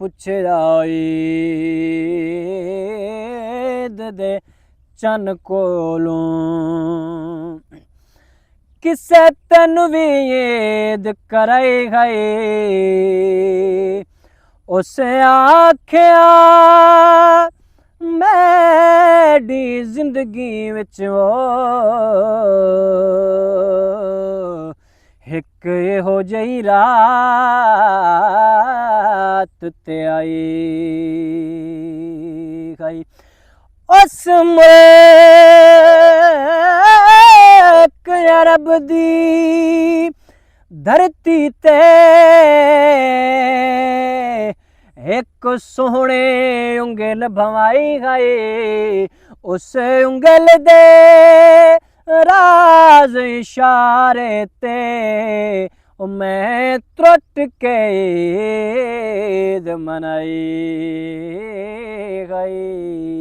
पुछया ईद दे चन कोलों किसे तेनू भी ईद कराई गई उस आख्या मेरी जिंदगी विच एक इहो जही रात ते आई गई उस मुल्क अरब दी धरती ते एक सोहणे उंगल भवाई गई उस उंगल दे राज इशारे ते मैं त्रुट के ईद मनाई गई।